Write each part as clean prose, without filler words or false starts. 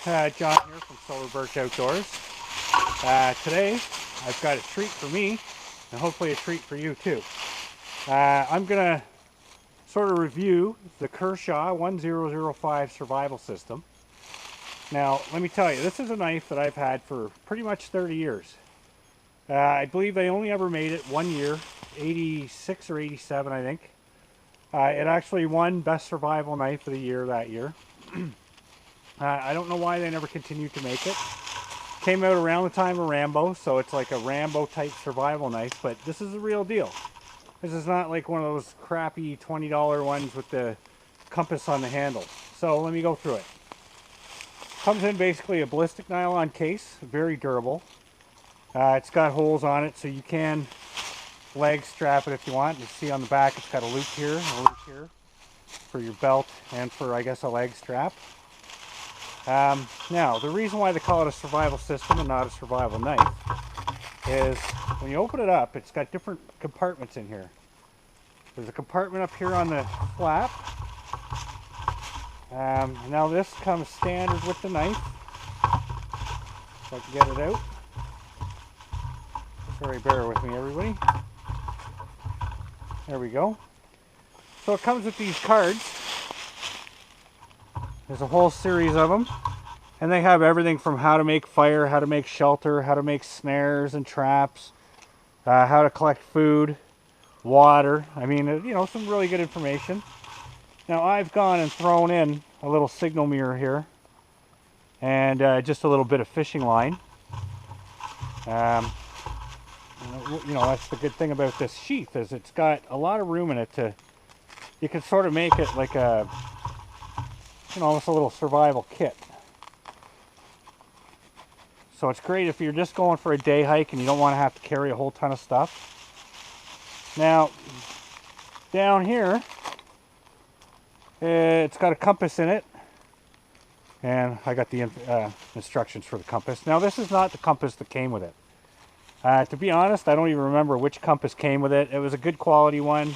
John here from Silver Birch Outdoors. Today I've got a treat for me and hopefully a treat for you too. I'm going to sort of review the Kershaw 1005 survival system. Now let me tell you, this is a knife that I've had for pretty much 30 years. I believe they only ever made it 1 year, 86 or 87 I think. It actually won Best Survival Knife of the Year that year. I don't know why they never continued to make it. Came out around the time of Rambo, so it's like a Rambo type survival knife, but this is the real deal. This is not like one of those crappy $20 ones with the compass on the handle. So let me go through it. Comes in basically a ballistic nylon case, very durable. It's got holes on it so you can leg strap it if you want. You see on the back it's got a loop here and a loop here for your belt and for, I guess, a leg strap. Now, the reason why they call it a survival system and not a survival knife is when you open it up, it's got different compartments in here. There's a compartment up here on the flap. Now this comes standard with the knife. So I can get it out. Sorry, bear with me everybody. There we go. So it comes with these cards. There's a whole series of them, and they have everything from how to make fire, how to make shelter, how to make snares and traps, how to collect food, water. I mean, you know, some really good information. Now I've gone and thrown in a little signal mirror here, and just a little bit of fishing line. You know, that's the good thing about this sheath is it's got a lot of room in it to. You can sort of make it like a. You know, almost a little survival kit. So it's great if you're just going for a day hike and you don't want to have to carry a whole ton of stuff. Now, down here, it's got a compass in it. And I got the instructions for the compass. Now, this is not the compass that came with it. To be honest, I don't even remember which compass came with it. It was a good quality one.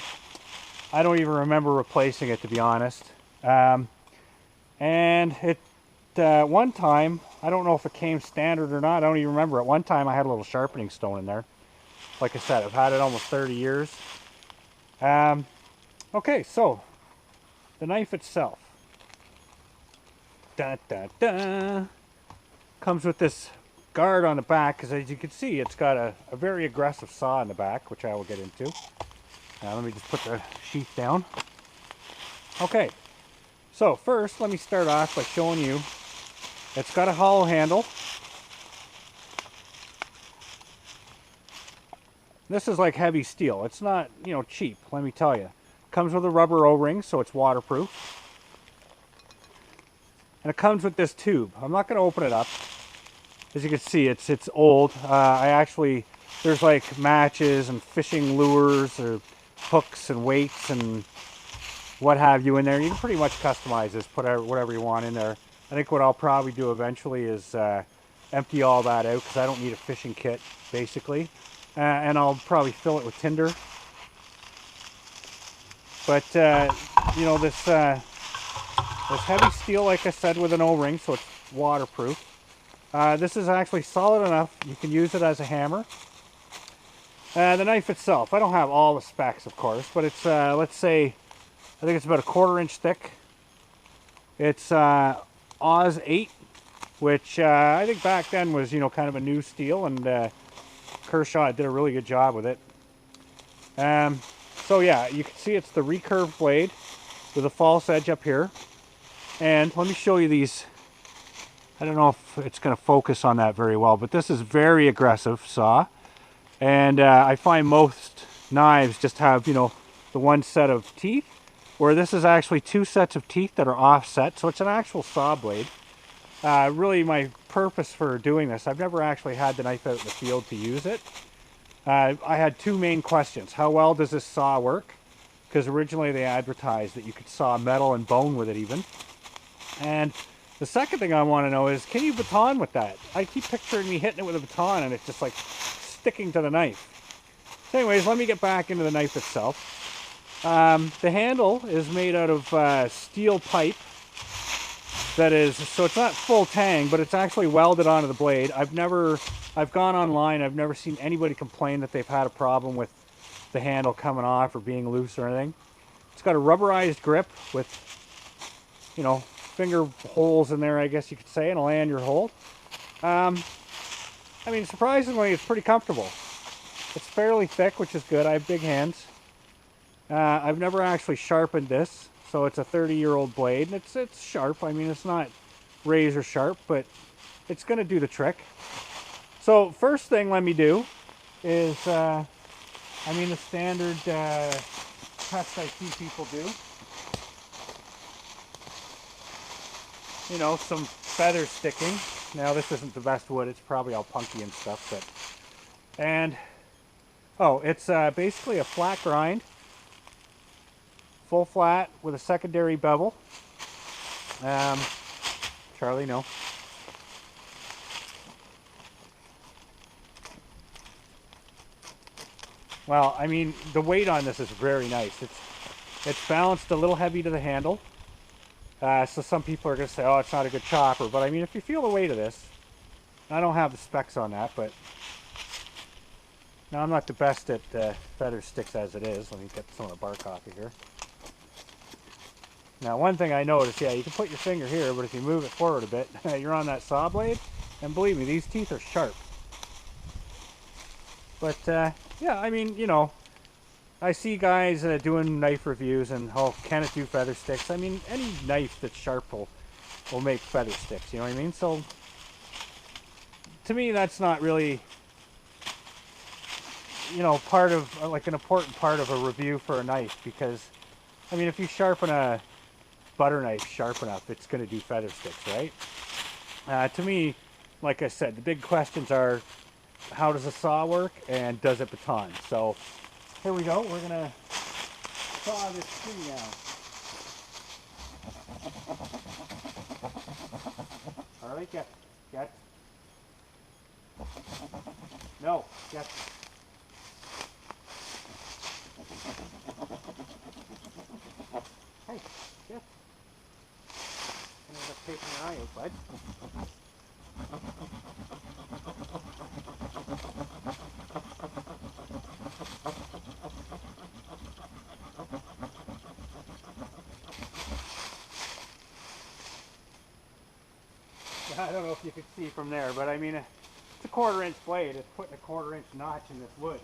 I don't even remember replacing it, to be honest. And one time, I don't know if it came standard or not, I don't even remember. At one time I had a little sharpening stone in there. Like I said, I've had it almost 30 years. Okay, so the knife itself. Comes with this guard on the back, because as you can see, it's got a very aggressive saw in the back, which I will get into. Now let me just put the sheath down. Okay. So first, let me start off by showing you, it's got a hollow handle. This is like heavy steel. It's not, you know, cheap, let me tell you. Comes with a rubber O-ring, so it's waterproof. And it comes with this tube. I'm not going to open it up. As you can see, it's old. There's like matches and fishing lures or hooks and weights and what have you in there. You can pretty much customize this, put whatever you want in there. I think what I'll probably do eventually is empty all that out because I don't need a fishing kit basically, and I'll probably fill it with tinder. But you know, this heavy steel, like I said, with an O-ring, so it's waterproof. This is actually solid enough you can use it as a hammer. The knife itself, I don't have all the specs of course, but it's let's say I think it's about a 1/4 inch thick. It's Oz 8, which I think back then was, you know, kind of a new steel, and Kershaw did a really good job with it. So yeah, you can see it's the recurved blade with a false edge up here. And let me show you these. I don't know if it's going to focus on that very well, but this is very aggressive saw. And I find most knives just have, you know, the one set of teeth, where this is actually 2 sets of teeth that are offset, so it's an actual saw blade. Really my purpose for doing this, I've never actually had the knife out in the field to use it. I had 2 main questions. How well does this saw work? Because originally they advertised that you could saw metal and bone with it even. And the second thing I want to know is, can you baton with that? I keep picturing me hitting it with a baton and it's just like sticking to the knife. So anyways, let me get back into the knife itself. The handle is made out of steel pipe. that is, so it's not full tang, but it's actually welded onto the blade. I've gone online, I've never seen anybody complain that they've had a problem with the handle coming off or being loose or anything. It's got a rubberized grip with, you know, finger holes in there, I guess you could say, and a lanyard hold. I mean, surprisingly, it's pretty comfortable. It's fairly thick, which is good. I have big hands. I've never actually sharpened this, so it's a 30-year-old blade. It's sharp. I mean, it's not razor sharp, but it's going to do the trick. So first thing let me do is, the standard test I see people do. You know, some feather sticking. Now this isn't the best wood. It's probably all punky and stuff, but it's basically a flat grind. Full flat with a secondary bevel. Charlie, no. Well, I mean, the weight on this is very nice. It's balanced a little heavy to the handle. So some people are going to say, oh, it's not a good chopper. But I mean, if you feel the weight of this, I don't have the specs on that, but now I'm not the best at feather sticks as it is. Let me get some of the bark off of here. Now, one thing I noticed, yeah, you can put your finger here, but if you move it forward a bit, you're on that saw blade. And believe me, these teeth are sharp. But, yeah, I mean, you know, I see guys doing knife reviews and, oh, can it do feather sticks? I mean, any knife that's sharp will make feather sticks, you know what I mean? So, to me, that's not really, you know, part of, like, an important part of a review for a knife, because, I mean, if you sharpen a butter knife sharp enough, it's going to do feather sticks, right? To me, like I said, the big questions are, how does a saw work, and does it baton? So, here we go. We're going to saw this tree now. All right, get. No, get. Hey, get. I'm going to take your eye out, bud. I don't know if you could see from there, but I mean, it's a 1/4 inch blade. It's putting a 1/4 inch notch in this wood.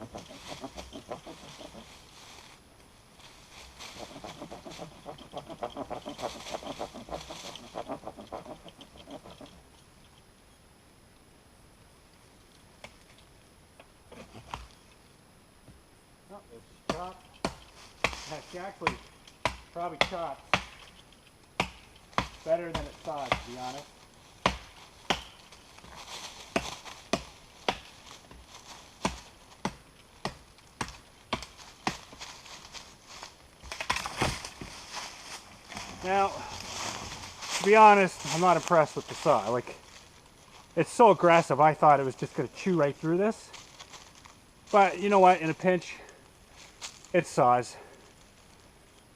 Oh, it's chopped. It's actually probably chopped better than it saws, to be honest. Now, to be honest, I'm not impressed with the saw. Like, it's so aggressive, I thought it was just going to chew right through this. But, you know what, in a pinch, it saws.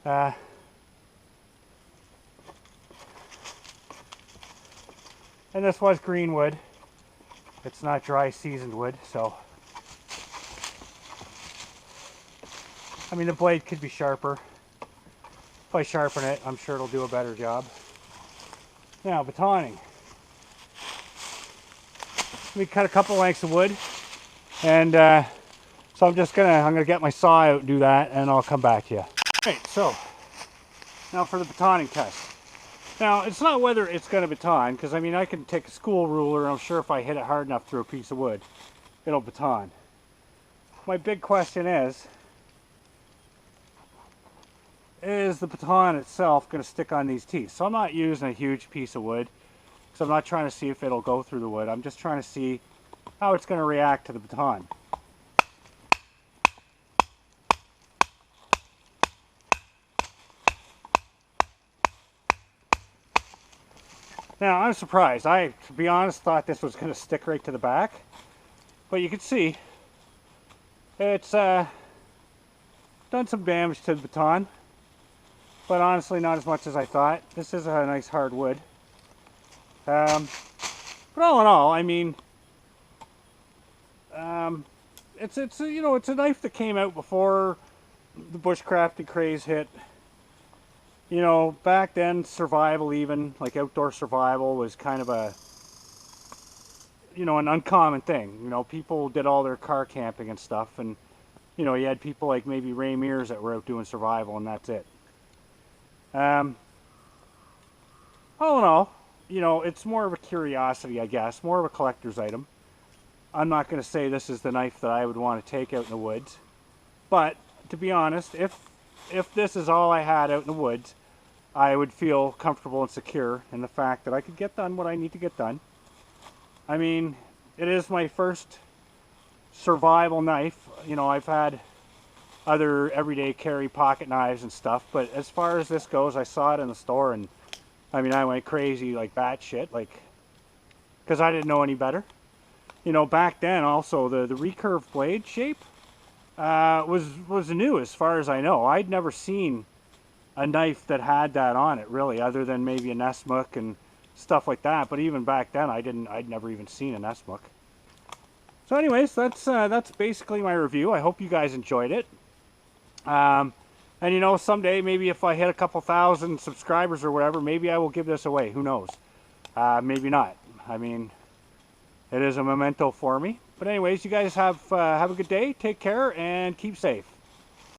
And this was green wood. It's not dry seasoned wood, so. I mean, the blade could be sharper. If I sharpen it, I'm sure it'll do a better job. Now, batoning. Let me cut a couple lengths of wood, and so I'm gonna get my saw out and do that, and I'll come back to you. Alright, so now for the batoning test. Now, it's not whether it's gonna baton, because I mean, I can take a school ruler, and I'm sure if I hit it hard enough through a piece of wood, it'll baton. My big question is the baton itself going to stick on these teeth? So I'm not using a huge piece of wood, because I'm not trying to see if it'll go through the wood. I'm just trying to see how it's going to react to the baton. Now, I'm surprised. I, to be honest, thought this was going to stick right to the back. But you can see it's done some damage to the baton. But honestly, not as much as I thought. This is a nice hard wood. But all in all, I mean, it's a, you know, it's a knife that came out before the bushcrafting craze hit. You know, back then, survival, even like outdoor survival, was kind of a, you know, an uncommon thing. You know, people did all their car camping and stuff, and you know, you had people like maybe Ray Mears that were out doing survival, and that's it. Um, all in all, you know, it's more of a curiosity, I guess, more of a collector's item. I'm not going to say this is the knife that I would want to take out in the woods, but to be honest, if this is all I had out in the woods, I would feel comfortable and secure in the fact that I could get done what I need to get done. I mean, it is my first survival knife. You know, I've had other everyday carry pocket knives and stuff, but as far as this goes, I saw it in the store, and I mean, I went crazy, like batshit, like, because I didn't know any better. You know, back then also the recurve blade shape was new as far as I know. I'd never seen a knife that had that on it, really, other than maybe a Nessmuk and stuff like that. But even back then, I'd never even seen a Nessmuk. So anyways, that's basically my review. I hope you guys enjoyed it. And you know, someday, maybe if I hit a couple thousand subscribers or whatever, maybe I will give this away. Who knows? Maybe not. I mean, it is a memento for me. But anyways, you guys have a good day. Take care and keep safe.